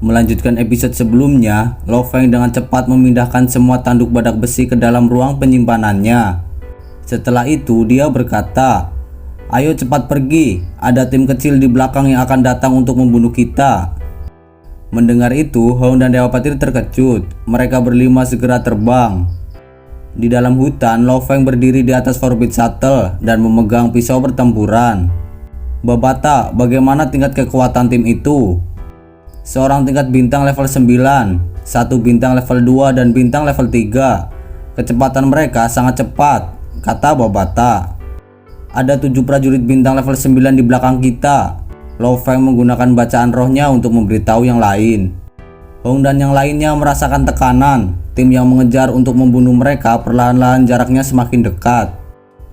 Melanjutkan episode sebelumnya, Lo Feng dengan cepat memindahkan semua tanduk badak besi ke dalam ruang penyimpanannya. Setelah itu dia berkata, "Ayo cepat pergi, ada tim kecil di belakang yang akan datang untuk membunuh kita." Mendengar itu, Hong dan Dewa Petir terkejut. Mereka berlima segera terbang. Di dalam hutan, Lo Feng berdiri di atas Forbidden Shuttle dan memegang pisau pertempuran. "Babata, bagaimana tingkat kekuatan tim itu?" "Seorang tingkat bintang level 9, satu bintang level 2 dan bintang level 3. Kecepatan mereka sangat cepat," kata Babata. "Ada 7 prajurit bintang level 9 di belakang kita." Lo Feng menggunakan bacaan rohnya untuk memberitahu yang lain. Hong dan yang lainnya merasakan tekanan. Tim yang mengejar untuk membunuh mereka perlahan-lahan jaraknya semakin dekat.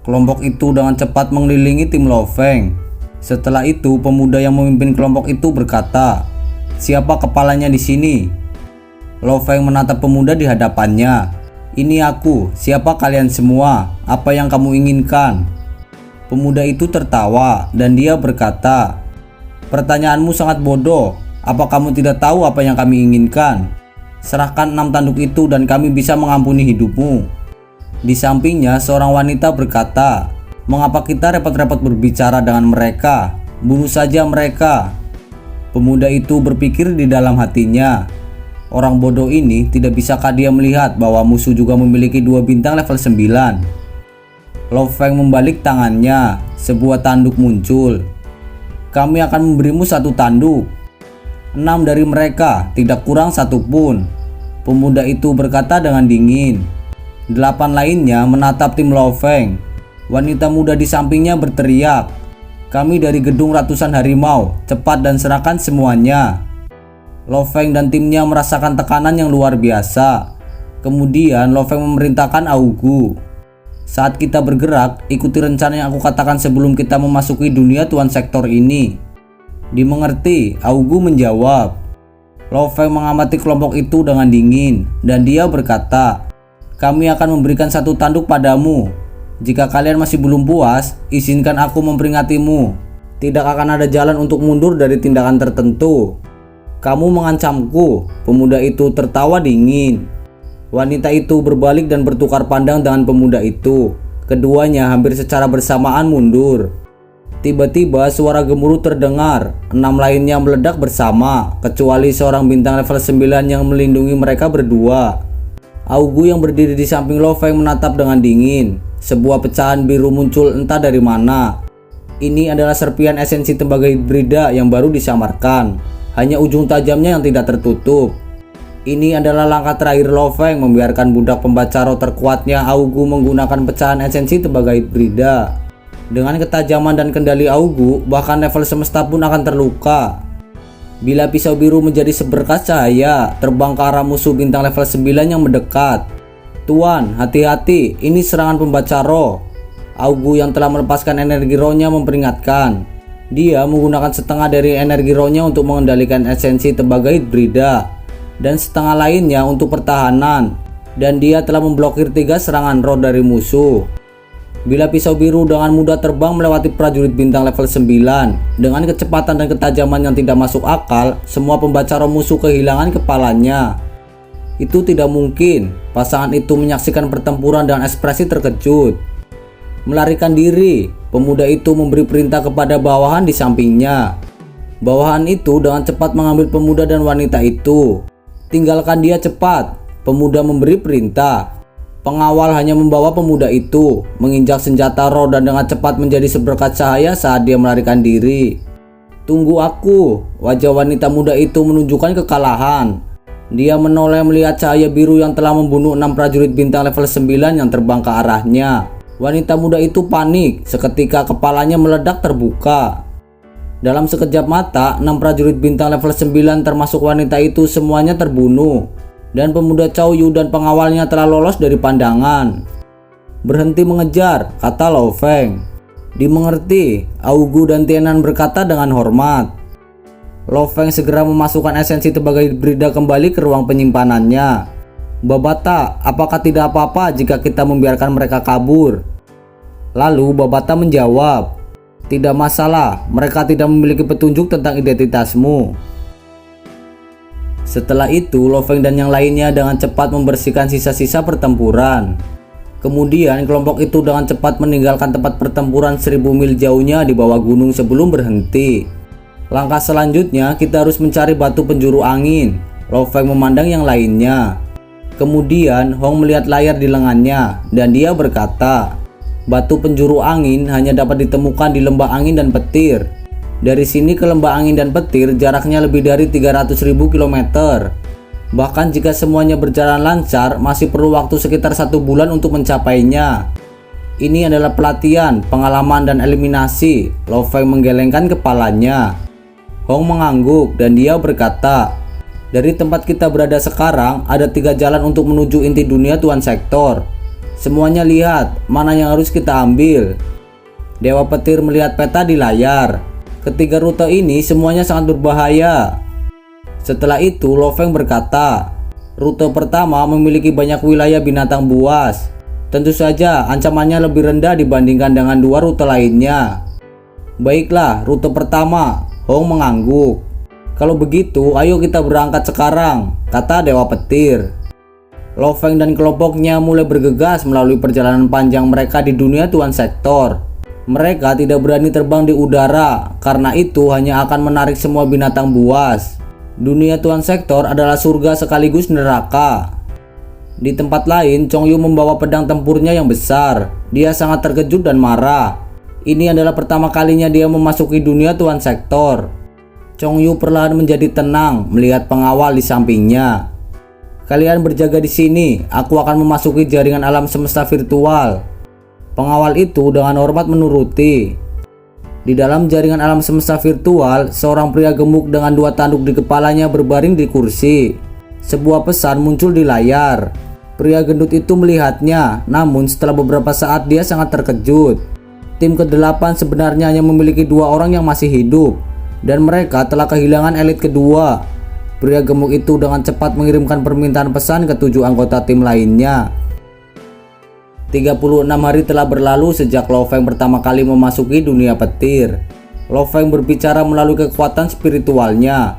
Kelompok itu dengan cepat mengelilingi tim Lo Feng. Setelah itu, pemuda yang memimpin kelompok itu berkata, "Siapa kepalanya di sini?" Lo Feng menatap pemuda di hadapannya. "Ini aku, siapa kalian semua? Apa yang kamu inginkan?" Pemuda itu tertawa dan dia berkata, "Pertanyaanmu sangat bodoh. Apa kamu tidak tahu apa yang kami inginkan? Serahkan 6 tanduk itu dan kami bisa mengampuni hidupmu." Di sampingnya seorang wanita berkata, "Mengapa kita repot-repot berbicara dengan mereka? Bunuh saja mereka." Pemuda itu berpikir di dalam hatinya, "Orang bodoh ini, tidak bisakah dia melihat bahwa musuh juga memiliki 2 bintang level 9? Lo Feng membalik tangannya. Sebuah tanduk muncul. "Kami akan memberimu 1 tanduk. 6 dari mereka, tidak kurang satupun." Pemuda itu berkata dengan dingin. 8 lainnya menatap tim Lo Feng. Wanita muda di sampingnya berteriak, "Kami dari gedung ratusan harimau, cepat dan serahkan semuanya." Lo Feng dan timnya merasakan tekanan yang luar biasa. Kemudian Lo Feng memerintahkan Augu, "Saat kita bergerak, ikuti rencana yang aku katakan sebelum kita memasuki dunia Tuan Sektor ini." "Dimengerti," Augu menjawab. Lo Feng mengamati kelompok itu dengan dingin dan dia berkata, "Kami akan memberikan 1 tanduk padamu. Jika kalian masih belum puas, izinkan aku memperingatimu. Tidak akan ada jalan untuk mundur dari tindakan tertentu." "Kamu mengancamku?" Pemuda itu tertawa dingin. Wanita itu berbalik dan bertukar pandang dengan pemuda itu. Keduanya hampir secara bersamaan mundur. Tiba-tiba suara gemuruh terdengar. 6 lainnya meledak bersama, kecuali seorang bintang level 9 yang melindungi mereka berdua. Augu yang berdiri di samping Lo Feng menatap dengan dingin. Sebuah pecahan biru muncul entah dari mana. Ini adalah serpian esensi tembaga hibrida yang baru disamarkan. Hanya ujung tajamnya yang tidak tertutup. Ini adalah langkah terakhir Lo Feng membiarkan budak pembaca roh terkuatnya Augu menggunakan pecahan esensi tembaga hibrida. Dengan ketajaman dan kendali Augu, bahkan level semesta pun akan terluka. Bila pisau biru menjadi seberkas cahaya, terbang ke arah musuh bintang level 9 yang mendekat. "Tuan, hati-hati, ini serangan pembaca roh." Augu yang telah melepaskan energi rohnya memperingatkan. Dia menggunakan setengah dari energi rohnya untuk mengendalikan esensi tembaga hibrida dan setengah lainnya untuk pertahanan, dan dia telah memblokir 3 serangan roh dari musuh. Bila pisau biru dengan mudah terbang melewati prajurit bintang level 9 dengan kecepatan dan ketajaman yang tidak masuk akal, semua pembaca roh musuh kehilangan kepalanya. "Itu tidak mungkin." Pasangan itu menyaksikan pertempuran dengan ekspresi terkejut. "Melarikan diri." Pemuda itu memberi perintah kepada bawahan di sampingnya. Bawahan itu dengan cepat mengambil pemuda dan wanita itu. "Tinggalkan dia cepat." Pemuda memberi perintah. Pengawal hanya membawa pemuda itu, menginjak senjata roh dan dengan cepat menjadi seberkas cahaya saat dia melarikan diri. "Tunggu aku." Wajah wanita muda itu menunjukkan kekalahan. Dia menoleh melihat cahaya biru yang telah membunuh 6 prajurit bintang level 9 yang terbang ke arahnya. Wanita muda itu panik, seketika kepalanya meledak terbuka. Dalam sekejap mata, 6 prajurit bintang level 9 termasuk wanita itu semuanya terbunuh. Dan pemuda Cao Yu dan pengawalnya telah lolos dari pandangan. "Berhenti mengejar," kata Lo Feng. "Dimengerti," Augu dan Tianan berkata dengan hormat. Lo Feng segera memasukkan esensi tembaga hibrida kembali ke ruang penyimpanannya. "Babata, apakah tidak apa-apa jika kita membiarkan mereka kabur?" Lalu Babata menjawab, "Tidak masalah, mereka tidak memiliki petunjuk tentang identitasmu." Setelah itu, Lo Feng dan yang lainnya dengan cepat membersihkan sisa-sisa pertempuran. Kemudian kelompok itu dengan cepat meninggalkan tempat pertempuran 1000 mil jauhnya di bawah gunung sebelum berhenti. Langkah selanjutnya kita harus mencari batu penjuru angin. Lo Feng memandang yang lainnya. Kemudian Hong melihat layar di lengannya dan dia berkata, batu penjuru angin hanya dapat ditemukan di lembah angin dan petir. Dari sini ke lembah angin dan petir jaraknya lebih dari 300.000 km. Bahkan jika semuanya berjalan lancar, masih perlu waktu sekitar 1 bulan untuk mencapainya. Ini adalah pelatihan, pengalaman, dan eliminasi. Lo Feng menggelengkan kepalanya. Hong mengangguk dan dia berkata, dari tempat kita berada sekarang, ada 3 jalan untuk menuju inti dunia Tuan Sektor. Semuanya lihat, mana yang harus kita ambil. Dewa Petir melihat peta di layar. Ketiga rute ini semuanya sangat berbahaya. Setelah itu, Lo Feng berkata, rute pertama memiliki banyak wilayah binatang buas. Tentu saja ancamannya lebih rendah dibandingkan dengan 2 rute lainnya. Baiklah, rute pertama. Hong mengangguk. Kalau begitu, ayo kita berangkat sekarang, kata Dewa Petir. Lo Feng dan kelompoknya mulai bergegas melalui perjalanan panjang mereka di dunia Tuan Sektor. Mereka tidak berani terbang di udara, karena itu hanya akan menarik semua binatang buas. Dunia Tuan Sektor adalah surga sekaligus neraka. Di tempat lain, Chong Yu membawa pedang tempurnya yang besar. Dia sangat terkejut dan marah. Ini adalah pertama kalinya dia memasuki dunia Tuan Sektor. Chong Yu perlahan menjadi tenang melihat pengawal di sampingnya. Kalian berjaga di sini, aku akan memasuki jaringan alam semesta virtual. Pengawal itu dengan hormat menuruti. Di dalam jaringan alam semesta virtual, seorang pria gemuk dengan 2 tanduk di kepalanya berbaring di kursi. Sebuah pesan muncul di layar. Pria gendut itu melihatnya, namun setelah beberapa saat dia sangat terkejut. Tim ke-8 sebenarnya hanya memiliki 2 orang yang masih hidup, dan mereka telah kehilangan elit kedua. Pria gemuk itu dengan cepat mengirimkan permintaan pesan ke 7 anggota tim lainnya. 36 hari telah berlalu sejak Lo Feng pertama kali memasuki dunia petir. Lo Feng berbicara melalui kekuatan spiritualnya.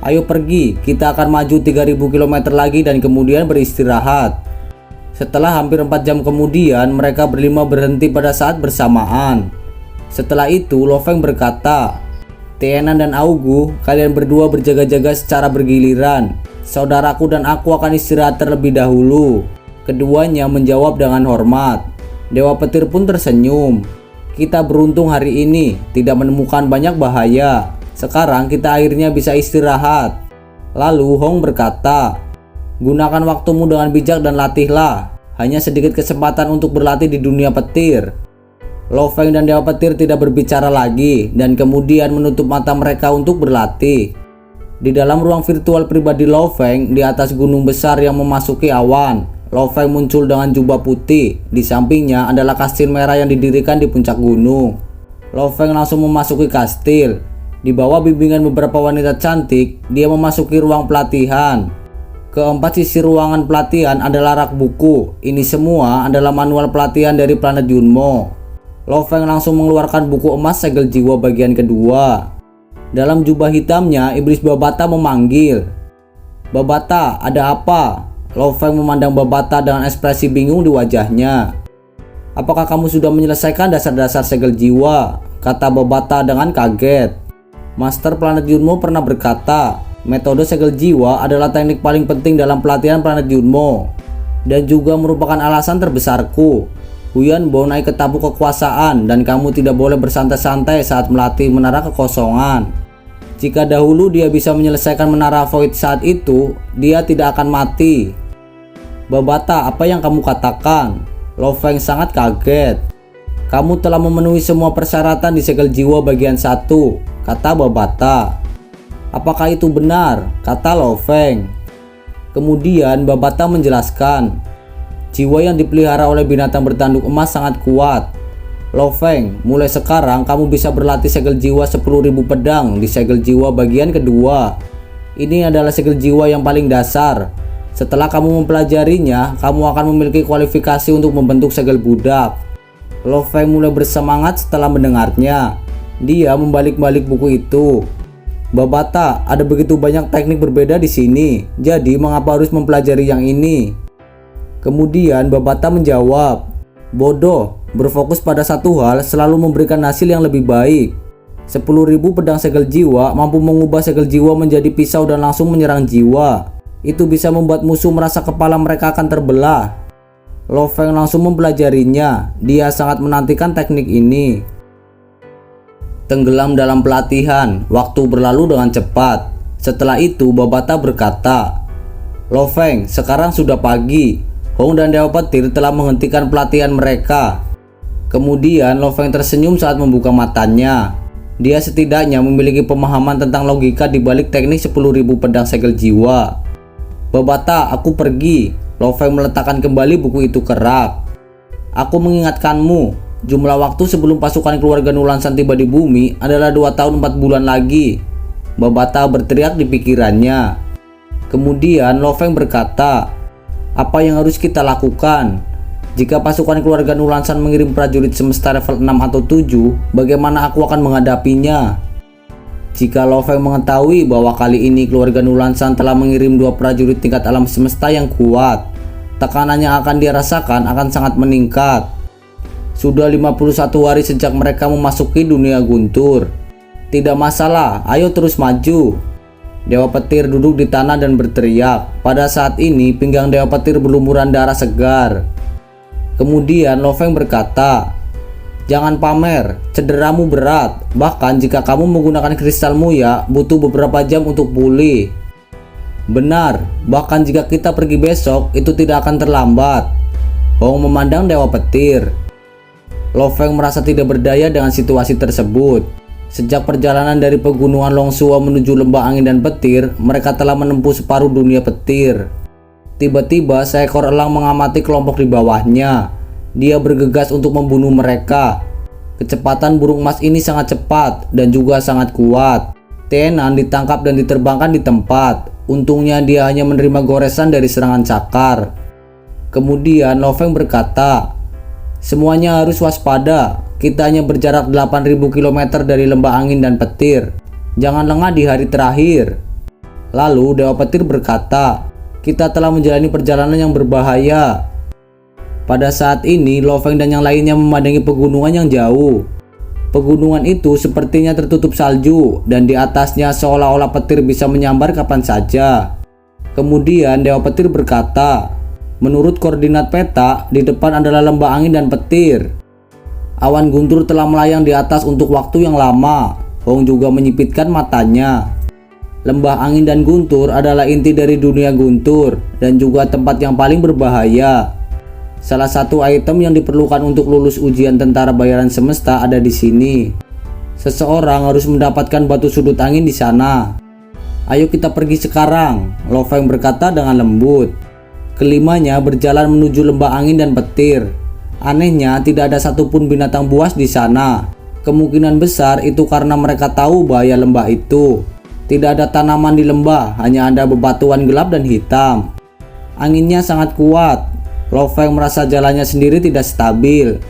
Ayo pergi, kita akan maju 3000 km lagi dan kemudian beristirahat. Setelah hampir 4 jam kemudian, mereka berlima berhenti pada saat bersamaan. Setelah itu, Lo Feng berkata, Tienan dan Augu, kalian berdua berjaga-jaga secara bergiliran. Saudaraku dan aku akan istirahat terlebih dahulu. Keduanya menjawab dengan hormat. Dewa Petir pun tersenyum. Kita beruntung hari ini tidak menemukan banyak bahaya. Sekarang kita akhirnya bisa istirahat. Lalu Hong berkata, gunakan waktumu dengan bijak dan latihlah. Hanya sedikit kesempatan untuk berlatih di dunia petir. Lo Feng dan Dewa Petir tidak berbicara lagi dan kemudian menutup mata mereka untuk berlatih. Di dalam ruang virtual pribadi Lo Feng, di atas gunung besar yang memasuki awan, Lo Feng muncul dengan jubah putih. Di sampingnya adalah kastil merah yang didirikan di puncak gunung. Lo Feng langsung memasuki kastil. Di bawah bimbingan beberapa wanita cantik, dia memasuki ruang pelatihan. Keempat sisi ruangan pelatihan adalah rak buku. Ini semua adalah manual pelatihan dari planet Yunmo. Lo Feng langsung mengeluarkan buku emas segel jiwa bagian kedua. Dalam jubah hitamnya, iblis Babata memanggil. Babata, ada apa? Lo Feng memandang Babata dengan ekspresi bingung di wajahnya. Apakah kamu sudah menyelesaikan dasar-dasar segel jiwa? Kata Babata dengan kaget. Master planet Yunmo pernah berkata, metode segel jiwa adalah teknik paling penting dalam pelatihan planet Yunmo, dan juga merupakan alasan terbesarku. Huyan Bo naik ke tabuk kekuasaan dan kamu tidak boleh bersantai-santai saat melatih menara kekosongan. Jika dahulu dia bisa menyelesaikan menara Void saat itu, dia tidak akan mati. Babata, apa yang kamu katakan? Lo Feng sangat kaget. Kamu telah memenuhi semua persyaratan di segel jiwa bagian 1, kata Babata. Apakah itu benar? Kata Lo Feng. Kemudian Babata menjelaskan, jiwa yang dipelihara oleh binatang bertanduk emas sangat kuat. Lo Feng, mulai sekarang kamu bisa berlatih segel jiwa 10.000 pedang di segel jiwa bagian kedua. Ini adalah segel jiwa yang paling dasar. Setelah kamu mempelajarinya, kamu akan memiliki kualifikasi untuk membentuk segel budak. Lo Feng mulai bersemangat setelah mendengarnya. Dia membalik-balik buku itu. Babata, ada begitu banyak teknik berbeda di sini, jadi mengapa harus mempelajari yang ini? Kemudian Babata menjawab, bodoh, berfokus pada satu hal selalu memberikan hasil yang lebih baik. 10.000 pedang segel jiwa mampu mengubah segel jiwa menjadi pisau dan langsung menyerang jiwa. Itu bisa membuat musuh merasa kepala mereka akan terbelah. Lo Feng langsung mempelajarinya, dia sangat menantikan teknik ini. Tenggelam dalam pelatihan, waktu berlalu dengan cepat. Setelah itu Babata berkata, Lo Feng, sekarang sudah pagi. Hong dan Dewa Petir telah menghentikan pelatihan mereka. Kemudian Lo Feng tersenyum saat membuka matanya. Dia setidaknya memiliki pemahaman tentang logika di balik teknik 10.000 pedang segel jiwa. Babata, aku pergi. Lo Feng meletakkan kembali buku itu ke rak. Aku mengingatkanmu, jumlah waktu sebelum pasukan keluarga Nulansan tiba di bumi adalah 2 tahun 4 bulan lagi. Babata berteriak di pikirannya. Kemudian Lo Feng berkata, apa yang harus kita lakukan? Jika pasukan keluarga Nulansan mengirim prajurit semesta level 6 atau 7, bagaimana aku akan menghadapinya? Jika Lo Feng mengetahui bahwa kali ini keluarga Nulansan telah mengirim 2 prajurit tingkat alam semesta yang kuat, tekanan yang akan dia rasakan akan sangat meningkat. Sudah 51 hari sejak mereka memasuki dunia guntur. Tidak masalah, ayo terus maju. Dewa Petir duduk di tanah dan berteriak. Pada saat ini pinggang Dewa Petir berlumuran darah segar. Kemudian Lo Feng berkata, jangan pamer, cederamu berat. Bahkan jika kamu menggunakan kristal Muya, butuh beberapa jam untuk pulih. Benar, bahkan jika kita pergi besok, itu tidak akan terlambat. Hong memandang Dewa Petir. Lo Feng merasa tidak berdaya dengan situasi tersebut. Sejak perjalanan dari pegunungan Longsua menuju lembah angin dan petir, mereka telah menempuh separuh dunia petir. Tiba-tiba seekor elang mengamati kelompok di bawahnya. Dia bergegas untuk membunuh mereka. Kecepatan burung emas ini sangat cepat dan juga sangat kuat. Tienan ditangkap dan diterbangkan di tempat. Untungnya dia hanya menerima goresan dari serangan cakar. Kemudian Lo Feng berkata, semuanya harus waspada. Kita hanya berjarak 8.000 km dari lembah angin dan petir. Jangan lengah di hari terakhir. Lalu Dewa Petir berkata, kita telah menjalani perjalanan yang berbahaya. Pada saat ini Lo Feng dan yang lainnya memandangi pegunungan yang jauh. Pegunungan itu sepertinya tertutup salju dan di atasnya seolah-olah petir bisa menyambar kapan saja. Kemudian Dewa Petir berkata, menurut koordinat peta, di depan adalah lembah angin dan petir. Awan guntur telah melayang di atas untuk waktu yang lama. Hong juga menyipitkan matanya. Lembah angin dan guntur adalah inti dari dunia guntur dan juga tempat yang paling berbahaya. Salah satu item yang diperlukan untuk lulus ujian tentara bayaran semesta ada di sini. Seseorang harus mendapatkan batu sudut angin di sana. Ayo kita pergi sekarang, Lo Feng berkata dengan lembut. Kelimanya berjalan menuju lembah angin dan petir. Anehnya, tidak ada satupun binatang buas di sana. Kemungkinan besar itu karena mereka tahu bahaya lembah itu. Tidak ada tanaman di lembah, hanya ada bebatuan gelap dan hitam. Anginnya sangat kuat. Lo Feng merasa jalannya sendiri tidak stabil.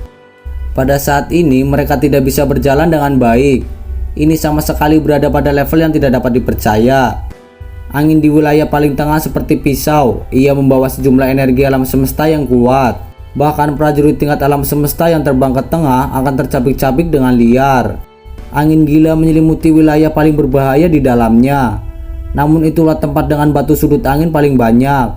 Pada saat ini mereka tidak bisa berjalan dengan baik. Ini sama sekali berada pada level yang tidak dapat dipercaya. Angin di wilayah paling tengah seperti pisau. Ia membawa sejumlah energi alam semesta yang kuat. Bahkan prajurit tingkat alam semesta yang terbang ke tengah akan tercabik-cabik dengan liar. Angin gila menyelimuti wilayah paling berbahaya di dalamnya. Namun itulah tempat dengan batu sudut angin paling banyak.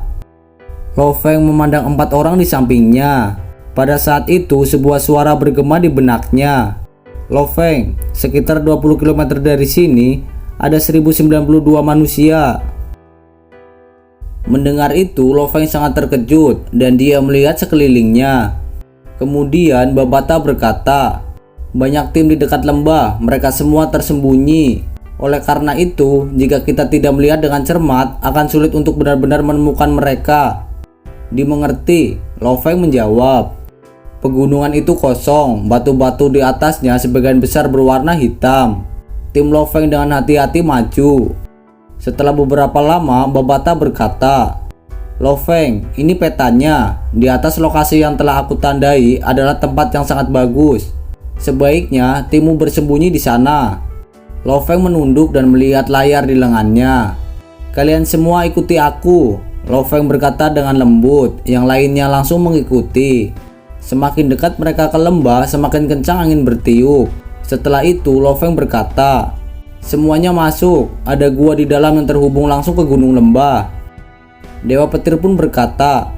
Lo Feng memandang 4 orang di sampingnya. Pada saat itu sebuah suara bergema di benaknya. Lo Feng, sekitar 20 km dari sini ada 1092 manusia. Mendengar itu, Lo Feng sangat terkejut dan dia melihat sekelilingnya. Kemudian Babata berkata, banyak tim di dekat lembah, mereka semua tersembunyi. Oleh karena itu, jika kita tidak melihat dengan cermat, akan sulit untuk benar-benar menemukan mereka. Dimengerti, Lo Feng menjawab. Pegunungan itu kosong, batu-batu di atasnya sebagian besar berwarna hitam. Tim Lo Feng dengan hati-hati maju. Setelah beberapa lama, Babata berkata, Lo Feng, ini petanya. Di atas lokasi yang telah aku tandai adalah tempat yang sangat bagus. Sebaiknya timmu bersembunyi di sana. Lo Feng menunduk dan melihat layar di lengannya. "Kalian semua ikuti aku," Lo Feng berkata dengan lembut. Yang lainnya langsung mengikuti. Semakin dekat mereka ke lembah, semakin kencang angin bertiup. Setelah itu Lo Feng berkata, "Semuanya masuk, ada gua di dalam yang terhubung langsung ke gunung lembah." Dewa Petir pun berkata,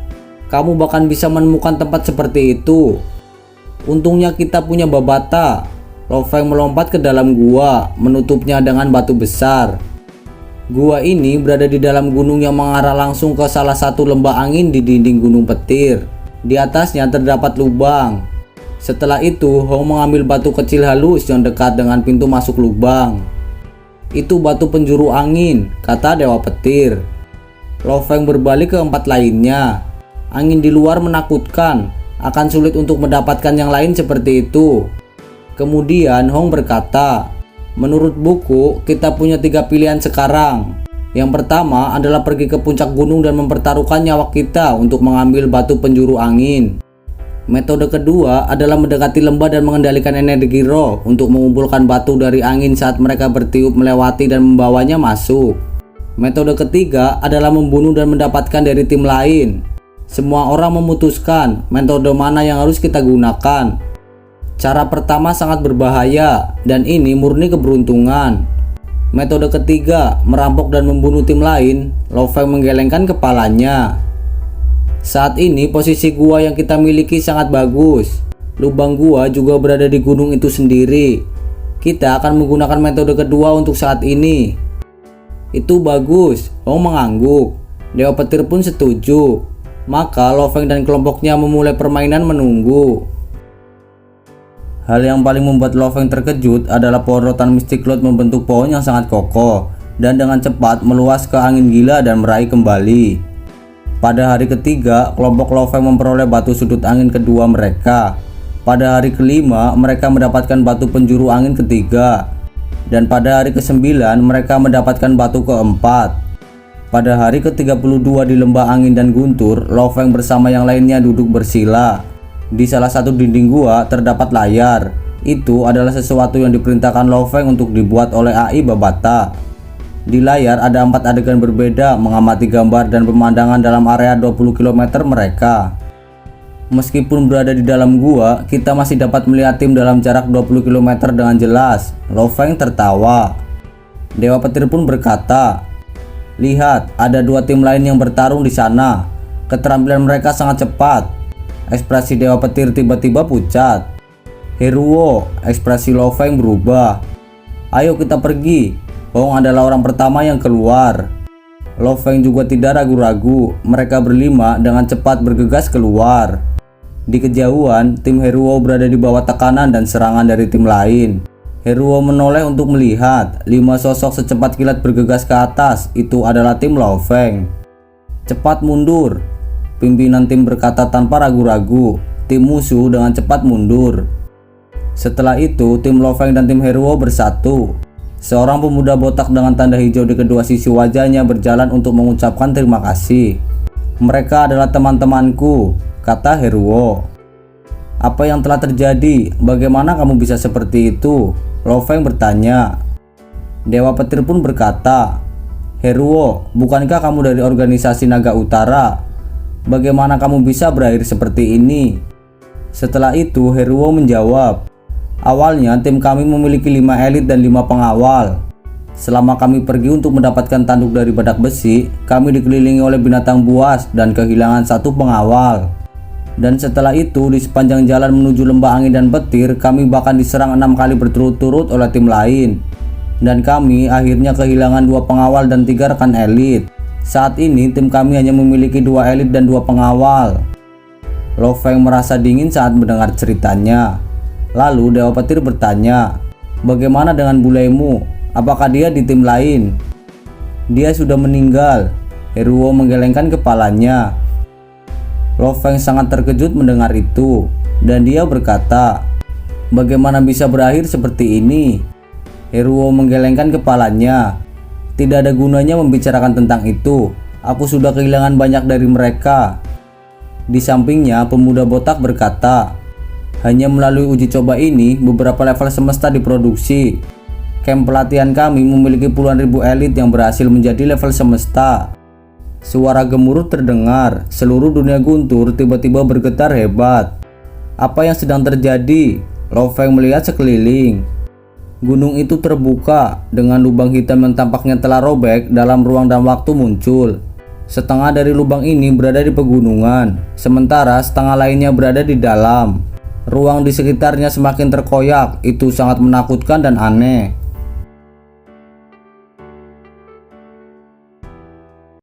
"Kamu bahkan bisa menemukan tempat seperti itu. Untungnya kita punya Babata." Lo Feng melompat ke dalam gua, menutupnya dengan batu besar. Gua ini berada di dalam gunung yang mengarah langsung ke salah satu lembah angin di dinding Gunung Petir. Di atasnya terdapat lubang. Setelah itu, Hong mengambil batu kecil halus yang dekat dengan pintu masuk lubang. "Itu batu penjuru angin," kata Dewa Petir. Lo Feng berbalik ke empat lainnya. "Angin di luar menakutkan, akan sulit untuk mendapatkan yang lain seperti itu." Kemudian Hong berkata, "Menurut buku, kita punya 3 pilihan sekarang. Yang pertama adalah pergi ke puncak gunung dan mempertaruhkan nyawa kita untuk mengambil batu penjuru angin. Metode kedua adalah mendekati lembah dan mengendalikan energi roh untuk mengumpulkan batu dari angin saat mereka bertiup melewati dan membawanya masuk. Metode ketiga adalah membunuh dan mendapatkan dari tim lain. Semua orang memutuskan metode mana yang harus kita gunakan. Cara pertama sangat berbahaya dan ini murni keberuntungan. Metode ketiga, merampok dan membunuh tim lain." Lo Feng menggelengkan kepalanya. "Saat ini posisi gua yang kita miliki sangat bagus. Lubang gua juga berada di gunung itu sendiri. Kita akan menggunakan metode kedua untuk saat ini." "Itu bagus," Hong mengangguk. Dewa Petir pun setuju. Maka Lo Feng dan kelompoknya memulai permainan menunggu. Hal yang paling membuat Lo Feng terkejut adalah pohon rotan Mystic Cloud membentuk pohon yang sangat kokoh dan dengan cepat meluas ke angin gila dan meraih kembali. Pada hari ketiga, kelompok Lo Feng memperoleh batu sudut angin kedua mereka. Pada hari kelima, mereka mendapatkan batu penjuru angin ketiga. Dan pada hari ke-9, mereka mendapatkan batu keempat. Pada hari ke-32 di lembah angin dan guntur, Lo Feng bersama yang lainnya duduk bersila. Di salah satu dinding gua terdapat layar. Itu adalah sesuatu yang diperintahkan Lo Feng untuk dibuat oleh AI Babata. Di layar ada 4 adegan berbeda mengamati gambar dan pemandangan dalam area 20 km mereka. Meskipun berada di dalam gua, kita masih dapat melihat tim dalam jarak 20 km dengan jelas. Lo Feng tertawa. Dewa Petir pun berkata, "Lihat, ada 2 tim lain yang bertarung di sana. Keterampilan mereka sangat cepat." Ekspresi Dewa Petir tiba-tiba pucat. "Heruo," ekspresi Lo Feng berubah. "Ayo kita pergi." Hong adalah orang pertama yang keluar. Lo Feng juga tidak ragu-ragu. Mereka berlima dengan cepat bergegas keluar. Di kejauhan, tim Heruo berada di bawah tekanan dan serangan dari tim lain. Heruo menoleh untuk melihat 5 sosok secepat kilat bergegas ke atas. Itu adalah tim Lo Feng. "Cepat mundur," pimpinan tim berkata tanpa ragu-ragu. Tim musuh dengan cepat mundur. Setelah itu, tim Lo Feng dan tim Heruo bersatu. Seorang pemuda botak dengan tanda hijau di kedua sisi wajahnya berjalan untuk mengucapkan terima kasih. "Mereka adalah teman-temanku," kata Heruo. "Apa yang telah terjadi? Bagaimana kamu bisa seperti itu?" Lo Feng bertanya. Dewa Petir pun berkata, "Heruo, bukankah kamu dari organisasi Naga Utara? Bagaimana kamu bisa berakhir seperti ini?" Setelah itu Heruo menjawab, "Awalnya tim kami memiliki 5 elit dan 5 pengawal. Selama kami pergi untuk mendapatkan tanduk dari badak besi, kami dikelilingi oleh binatang buas dan kehilangan 1 pengawal. Dan setelah itu di sepanjang jalan menuju lembah angin dan petir, kami bahkan diserang 6 kali berturut-turut oleh tim lain. Dan kami akhirnya kehilangan 2 pengawal dan 3 rekan elit. Saat ini tim kami hanya memiliki 2 elit dan 2 pengawal." Lo Feng merasa dingin saat mendengar ceritanya. Lalu Dewa Petir bertanya, "Bagaimana dengan bulemu? Apakah dia di tim lain?" "Dia sudah meninggal." Heruo menggelengkan kepalanya. Lo Feng sangat terkejut mendengar itu, dan dia berkata, "Bagaimana bisa berakhir seperti ini?" Heruo menggelengkan kepalanya. "Tidak ada gunanya membicarakan tentang itu. Aku sudah kehilangan banyak dari mereka." Di sampingnya, pemuda botak berkata, "Hanya melalui uji coba ini, beberapa level semesta diproduksi. Camp pelatihan kami memiliki puluhan ribu elit yang berhasil menjadi level semesta. Suara gemuruh terdengar, seluruh dunia guntur tiba-tiba bergetar hebat. Apa yang sedang terjadi? Lo Feng melihat sekeliling. Gunung itu terbuka dengan lubang hitam yang tampaknya telah robek dalam ruang dan waktu muncul. Setengah dari lubang ini berada di pegunungan, sementara setengah lainnya berada di dalam. Ruang di sekitarnya semakin terkoyak, itu sangat menakutkan dan aneh.